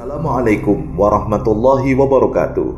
Assalamualaikum warahmatullahi wabarakatuh.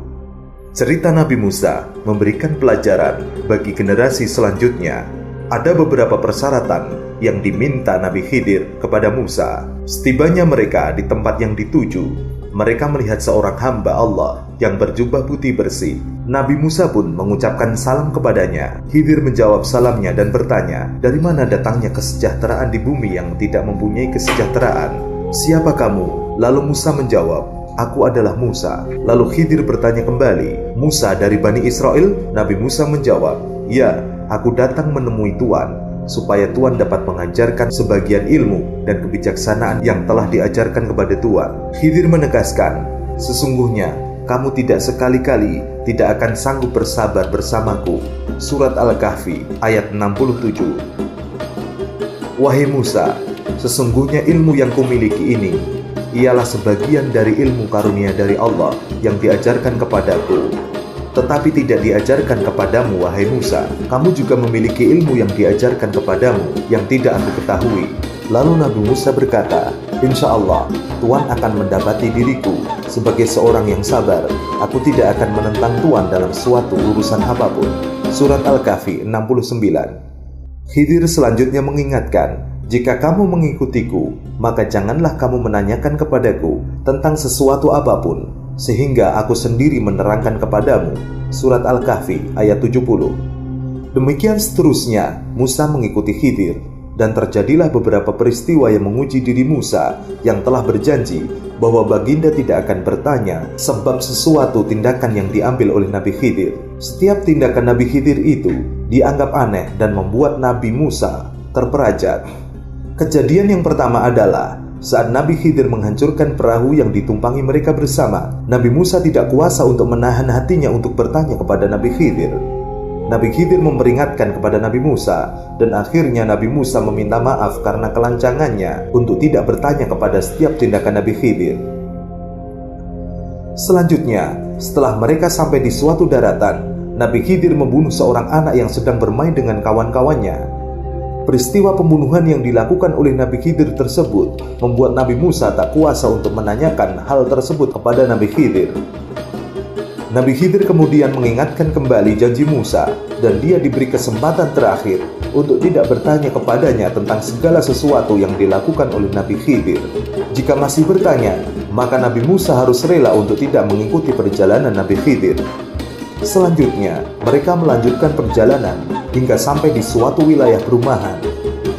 Cerita Nabi Musa memberikan pelajaran bagi generasi selanjutnya. Ada beberapa persyaratan yang diminta Nabi Khidir kepada Musa. Setibanya mereka di tempat yang dituju, mereka melihat seorang hamba Allah yang berjubah putih bersih. Nabi Musa pun mengucapkan salam kepadanya. Khidir menjawab salamnya dan bertanya, "Dari mana datangnya kesejahteraan di bumi yang tidak mempunyai kesejahteraan? Siapa kamu?" Lalu Musa menjawab, "Aku adalah Musa." Lalu Khidir bertanya kembali, "Musa dari Bani Israel?" Nabi Musa menjawab, "Ya, aku datang menemui Tuan, supaya Tuan dapat mengajarkan sebagian ilmu dan kebijaksanaan yang telah diajarkan kepada Tuan." Khidir menegaskan, "Sesungguhnya kamu tidak sekali-kali tidak akan sanggup bersabar bersamaku." Surat Al-Kahfi ayat 67. "Wahai Musa, sesungguhnya ilmu yang kumiliki ini ialah sebagian dari ilmu karunia dari Allah yang diajarkan kepadaku. Tetapi tidak diajarkan kepadamu, wahai Musa. Kamu juga memiliki ilmu yang diajarkan kepadamu yang tidak aku ketahui." Lalu Nabi Musa berkata, "Insya Allah, Tuan akan mendapati diriku sebagai seorang yang sabar. Aku tidak akan menentang Tuan dalam suatu urusan apapun." Surat Al-Kahfi 69. Khidir selanjutnya mengingatkan, "Jika kamu mengikutiku, maka janganlah kamu menanyakan kepadaku tentang sesuatu apapun, sehingga aku sendiri menerangkan kepadamu." Surat Al-Kahfi ayat 70. Demikian seterusnya Musa mengikuti Khidir, dan terjadilah beberapa peristiwa yang menguji diri Musa yang telah berjanji bahwa baginda tidak akan bertanya sebab sesuatu tindakan yang diambil oleh Nabi Khidir. Setiap tindakan Nabi Khidir itu dianggap aneh dan membuat Nabi Musa terperajat. Kejadian yang pertama adalah saat Nabi Khidir menghancurkan perahu yang ditumpangi mereka bersama. Nabi Musa tidak kuasa untuk menahan hatinya untuk bertanya kepada Nabi Khidir. Nabi Khidir memperingatkan kepada Nabi Musa, dan akhirnya Nabi Musa meminta maaf karena kelancangannya untuk tidak bertanya kepada setiap tindakan Nabi Khidir. Selanjutnya, setelah mereka sampai di suatu daratan, Nabi Khidir membunuh seorang anak yang sedang bermain dengan kawan-kawannya. Peristiwa pembunuhan yang dilakukan oleh Nabi Khidir tersebut membuat Nabi Musa tak kuasa untuk menanyakan hal tersebut kepada Nabi Khidir. Nabi Khidir kemudian mengingatkan kembali janji Musa, dan dia diberi kesempatan terakhir untuk tidak bertanya kepadanya tentang segala sesuatu yang dilakukan oleh Nabi Khidir. Jika masih bertanya, maka Nabi Musa harus rela untuk tidak mengikuti perjalanan Nabi Khidir. Selanjutnya, mereka melanjutkan perjalanan hingga sampai di suatu wilayah perumahan.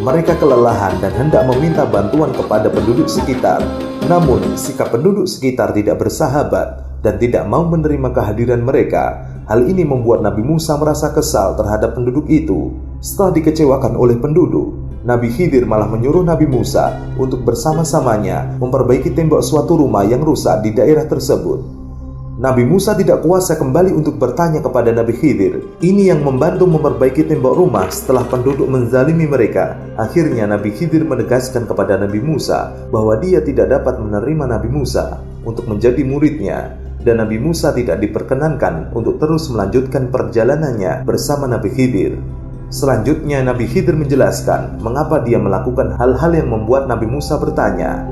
Mereka kelelahan dan hendak meminta bantuan kepada penduduk sekitar. Namun, sikap penduduk sekitar tidak bersahabat dan tidak mau menerima kehadiran mereka. Hal ini membuat Nabi Musa merasa kesal terhadap penduduk itu. Setelah dikecewakan oleh penduduk, Nabi Khidir malah menyuruh Nabi Musa untuk bersama-samanya memperbaiki tembok suatu rumah yang rusak di daerah tersebut. Nabi Musa tidak kuasa kembali untuk bertanya kepada Nabi Khidir. Ini yang membantu memperbaiki tembok rumah setelah penduduk menzalimi mereka. Akhirnya Nabi Khidir menegaskan kepada Nabi Musa bahwa dia tidak dapat menerima Nabi Musa untuk menjadi muridnya, dan Nabi Musa tidak diperkenankan untuk terus melanjutkan perjalanannya bersama Nabi Khidir. Selanjutnya Nabi Khidir menjelaskan mengapa dia melakukan hal-hal yang membuat Nabi Musa bertanya.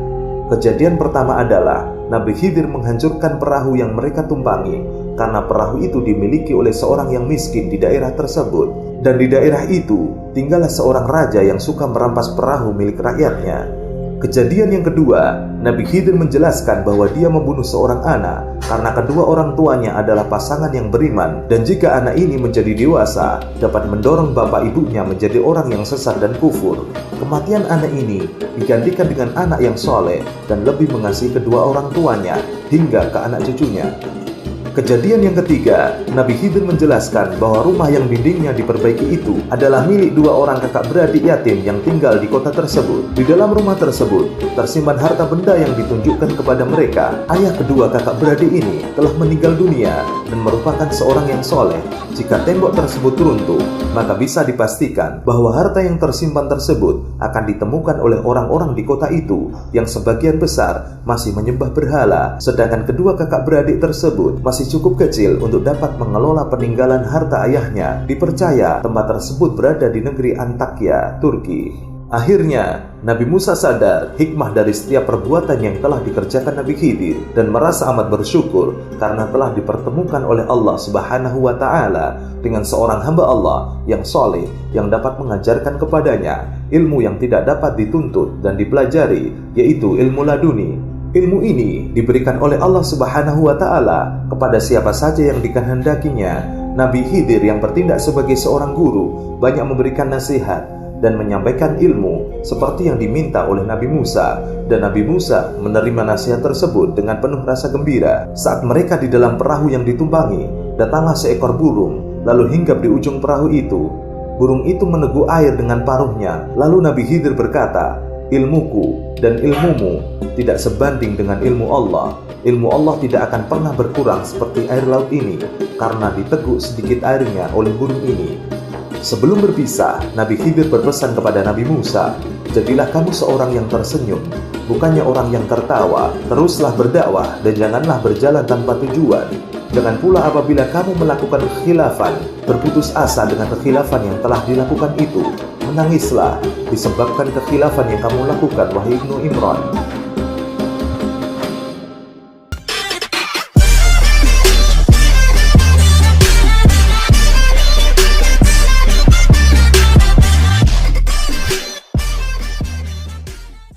Kejadian pertama adalah Nabi Khidir menghancurkan perahu yang mereka tumpangi karena perahu itu dimiliki oleh seorang yang miskin di daerah tersebut, dan di daerah itu tinggallah seorang raja yang suka merampas perahu milik rakyatnya. Kejadian yang kedua, Nabi Khidir menjelaskan bahwa dia membunuh seorang anak karena kedua orang tuanya adalah pasangan yang beriman, dan jika anak ini menjadi dewasa dapat mendorong bapak ibunya menjadi orang yang sesat dan kufur. Kematian anak ini digantikan dengan anak yang soleh dan lebih mengasihi kedua orang tuanya hingga ke anak cucunya. Kejadian yang ketiga, Nabi Khidir menjelaskan bahwa rumah yang dindingnya diperbaiki itu adalah milik dua orang kakak beradik yatim yang tinggal di kota tersebut. Di dalam rumah tersebut tersimpan harta benda yang ditunjukkan kepada mereka. Ayah kedua kakak beradik ini telah meninggal dunia dan merupakan seorang yang soleh. Jika tembok tersebut runtuh, maka bisa dipastikan bahwa harta yang tersimpan tersebut akan ditemukan oleh orang-orang di kota itu yang sebagian besar masih menyembah berhala, sedangkan kedua kakak beradik tersebut masih cukup kecil untuk dapat mengelola peninggalan harta ayahnya. Dipercaya tempat tersebut berada di negeri Antakya, Turki. Akhirnya, Nabi Musa sadar hikmah dari setiap perbuatan yang telah dikerjakan Nabi Khidir dan merasa amat bersyukur karena telah dipertemukan oleh Allah Subhanahu wa Ta'ala dengan seorang hamba Allah yang soleh yang dapat mengajarkan kepadanya ilmu yang tidak dapat dituntut dan dipelajari, yaitu ilmu laduni. Ilmu ini diberikan oleh Allah Subhanahu wa Ta'ala kepada siapa saja yang dikehendakinya. Nabi Khidir yang bertindak sebagai seorang guru banyak memberikan nasihat dan menyampaikan ilmu seperti yang diminta oleh Nabi Musa, dan Nabi Musa menerima nasihat tersebut dengan penuh rasa gembira. Saat mereka di dalam perahu yang ditumpangi, datanglah seekor burung lalu hinggap di ujung perahu itu. Burung itu meneguk air dengan paruhnya. Lalu Nabi Khidir berkata, "Ilmuku dan ilmumu tidak sebanding dengan ilmu Allah. Ilmu Allah tidak akan pernah berkurang seperti air laut ini karena diteguk sedikit airnya oleh burung ini." Sebelum berpisah, Nabi Khidir berpesan kepada Nabi Musa, "Jadilah kamu seorang yang tersenyum, bukannya orang yang tertawa. Teruslah berdakwah dan janganlah berjalan tanpa tujuan. Jangan pula apabila kamu melakukan kekhilafan, berputus asa dengan kekhilafan yang telah dilakukan itu. Menangislah disebabkan kekhilafan yang kamu lakukan, wahai Ibnu Imran.